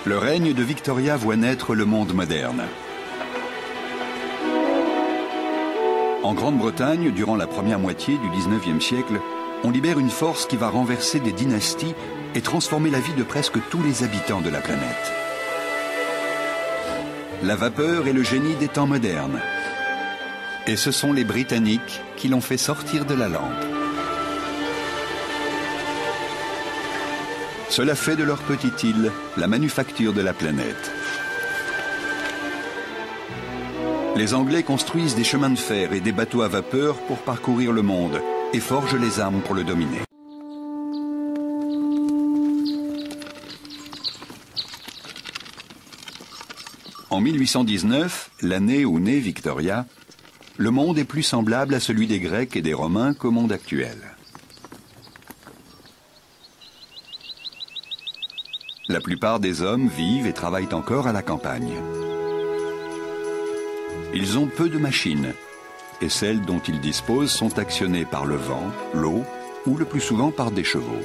Le règne de Victoria voit naître le monde moderne. En Grande-Bretagne, durant la première moitié du XIXe siècle, on libère une force qui va renverser des dynasties et transformer la vie de presque tous les habitants de la planète. La vapeur est le génie des temps modernes. Et ce sont les Britanniques qui l'ont fait sortir de la lampe. Cela fait de leur petite île la manufacture de la planète. Les Anglais construisent des chemins de fer et des bateaux à vapeur pour parcourir le monde et forgent les armes pour le dominer. En 1819, l'année où naît Victoria, le monde est plus semblable à celui des Grecs et des Romains qu'au monde actuel. La plupart des hommes vivent et travaillent encore à la campagne. Ils ont peu de machines, et celles dont ils disposent sont actionnées par le vent, l'eau ou le plus souvent par des chevaux.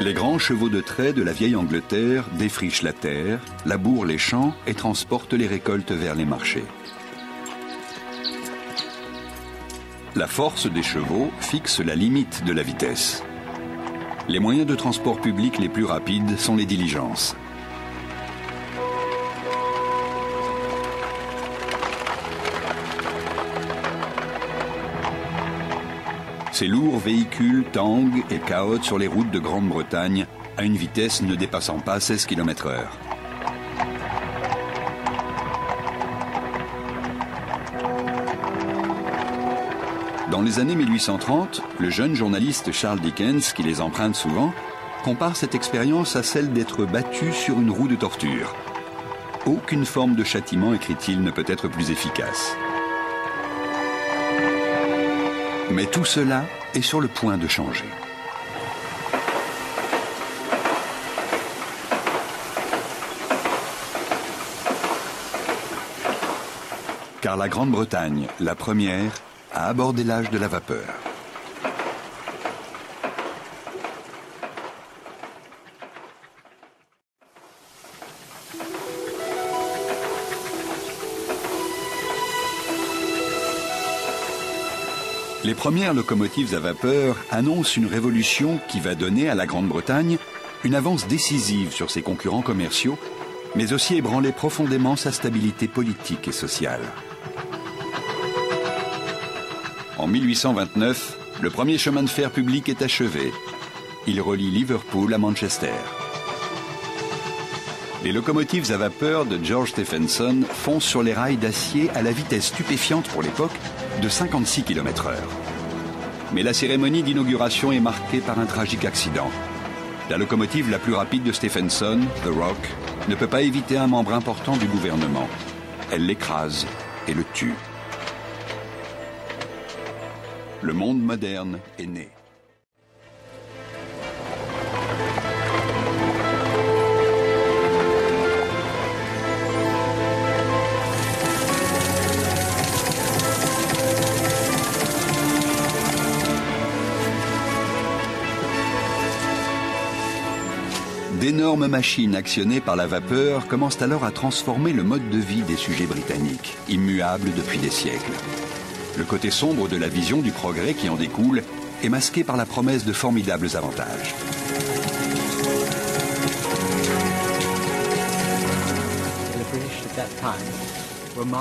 Les grands chevaux de trait de la vieille Angleterre défrichent la terre, labourent les champs et transportent les récoltes vers les marchés. La force des chevaux fixe la limite de la vitesse. Les moyens de transport public les plus rapides sont les diligences. Ces lourds véhicules tanguent et cahotent sur les routes de Grande-Bretagne à une vitesse ne dépassant pas 16 km/h. Dans les années 1830, le jeune journaliste Charles Dickens, qui les emprunte souvent, compare cette expérience à celle d'être battu sur une roue de torture. Aucune forme de châtiment, écrit-il, ne peut être plus efficace. Mais tout cela est sur le point de changer. Car la Grande-Bretagne, la première, a abordé l'âge de la vapeur. Les premières locomotives à vapeur annoncent une révolution qui va donner à la Grande-Bretagne une avance décisive sur ses concurrents commerciaux, mais aussi ébranler profondément sa stabilité politique et sociale. En 1829, le premier chemin de fer public est achevé. Il relie Liverpool à Manchester. Les locomotives à vapeur de George Stephenson foncent sur les rails d'acier à la vitesse stupéfiante pour l'époque de 56 km/h. Mais la cérémonie d'inauguration est marquée par un tragique accident. La locomotive la plus rapide de Stephenson, The Rock, ne peut pas éviter un membre important du gouvernement. Elle l'écrase et le tue. Le monde moderne est né. D'énormes machines actionnées par la vapeur commencent alors à transformer le mode de vie des sujets britanniques, immuables depuis des siècles. Le côté sombre de la vision du progrès qui en découle est masqué par la promesse de formidables avantages.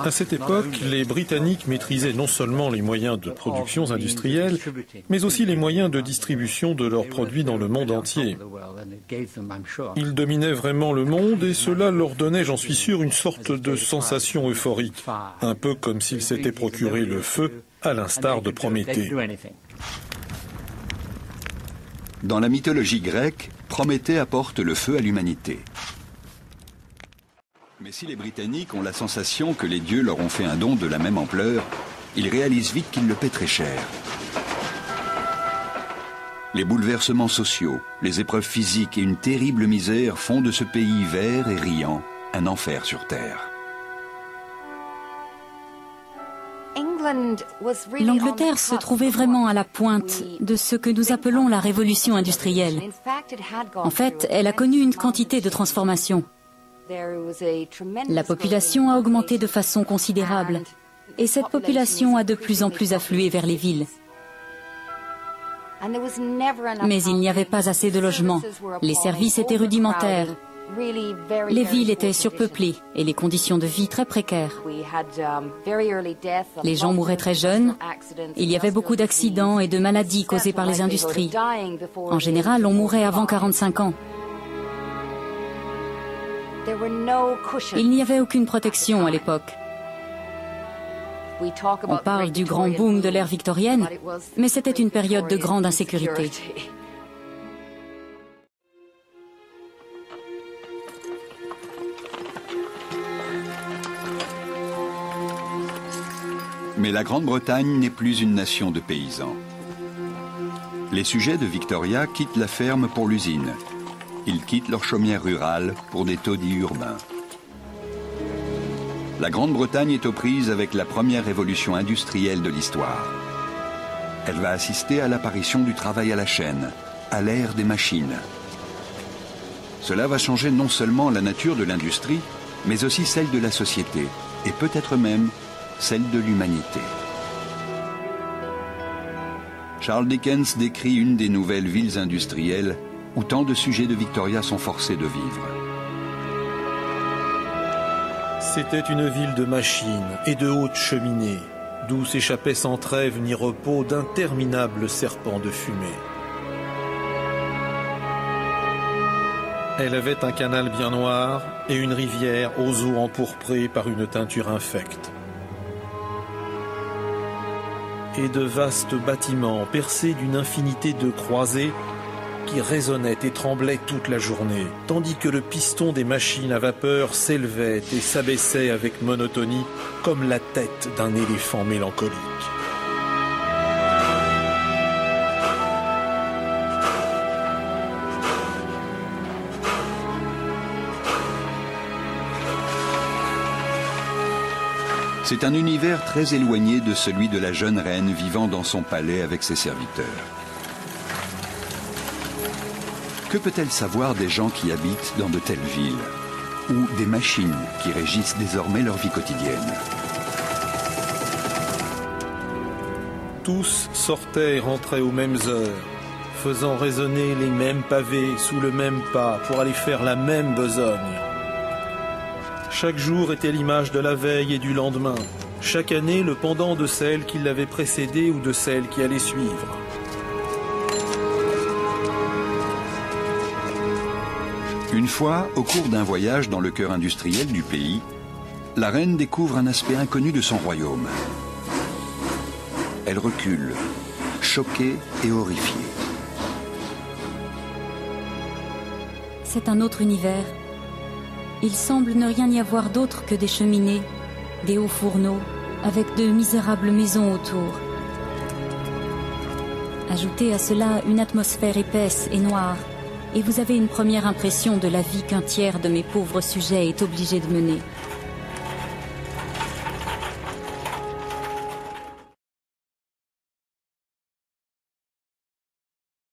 À cette époque, les Britanniques maîtrisaient non seulement les moyens de production industrielle, mais aussi les moyens de distribution de leurs produits dans le monde entier. Ils dominaient vraiment le monde et cela leur donnait, j'en suis sûr, une sorte de sensation euphorique, un peu comme s'ils s'étaient procuré le feu, à l'instar de Prométhée. Dans la mythologie grecque, Prométhée apporte le feu à l'humanité. Mais si les Britanniques ont la sensation que les dieux leur ont fait un don de la même ampleur, ils réalisent vite qu'ils le paient très cher. Les bouleversements sociaux, les épreuves physiques et une terrible misère font de ce pays vert et riant un enfer sur terre. L'Angleterre se trouvait vraiment à la pointe de ce que nous appelons la révolution industrielle. En fait, elle a connu une quantité de transformations. La population a augmenté de façon considérable et cette population a de plus en plus afflué vers les villes. Mais il n'y avait pas assez de logements. Les services étaient rudimentaires. Les villes étaient surpeuplées et les conditions de vie très précaires. Les gens mouraient très jeunes. Il y avait beaucoup d'accidents et de maladies causées par les industries. En général, on mourait avant 45 ans. Il n'y avait aucune protection à l'époque. On parle du grand boom de l'ère victorienne, mais c'était une période de grande insécurité. Mais la Grande-Bretagne n'est plus une nation de paysans. Les sujets de Victoria quittent la ferme pour l'usine. Ils quittent leur chaumière rurale pour des taudis urbains. La Grande-Bretagne est aux prises avec la première révolution industrielle de l'histoire. Elle va assister à l'apparition du travail à la chaîne, à l'ère des machines. Cela va changer non seulement la nature de l'industrie, mais aussi celle de la société, et peut-être même celle de l'humanité. Charles Dickens décrit une des nouvelles villes industrielles où tant de sujets de Victoria sont forcés de vivre. C'était une ville de machines et de hautes cheminées, d'où s'échappaient sans trêve ni repos d'interminables serpents de fumée. Elle avait un canal bien noir et une rivière aux eaux empourprées par une teinture infecte. Et de vastes bâtiments percés d'une infinité de croisées qui résonnaient et tremblaient toute la journée, tandis que le piston des machines à vapeur s'élevait et s'abaissait avec monotonie comme la tête d'un éléphant mélancolique. C'est un univers très éloigné de celui de la jeune reine vivant dans son palais avec ses serviteurs. Que peut-elle savoir des gens qui habitent dans de telles villes, ou des machines qui régissent désormais leur vie quotidienne? Tous sortaient et rentraient aux mêmes heures, faisant résonner les mêmes pavés sous le même pas pour aller faire la même besogne. Chaque jour était l'image de la veille et du lendemain. Chaque année, le pendant de celle qui l'avait précédée ou de celle qui allait suivre. Une fois, au cours d'un voyage dans le cœur industriel du pays, la reine découvre un aspect inconnu de son royaume. Elle recule, choquée et horrifiée. C'est un autre univers. Il semble ne rien y avoir d'autre que des cheminées, des hauts fourneaux, avec de misérables maisons autour. Ajoutez à cela une atmosphère épaisse et noire, et vous avez une première impression de la vie qu'un tiers de mes pauvres sujets est obligé de mener.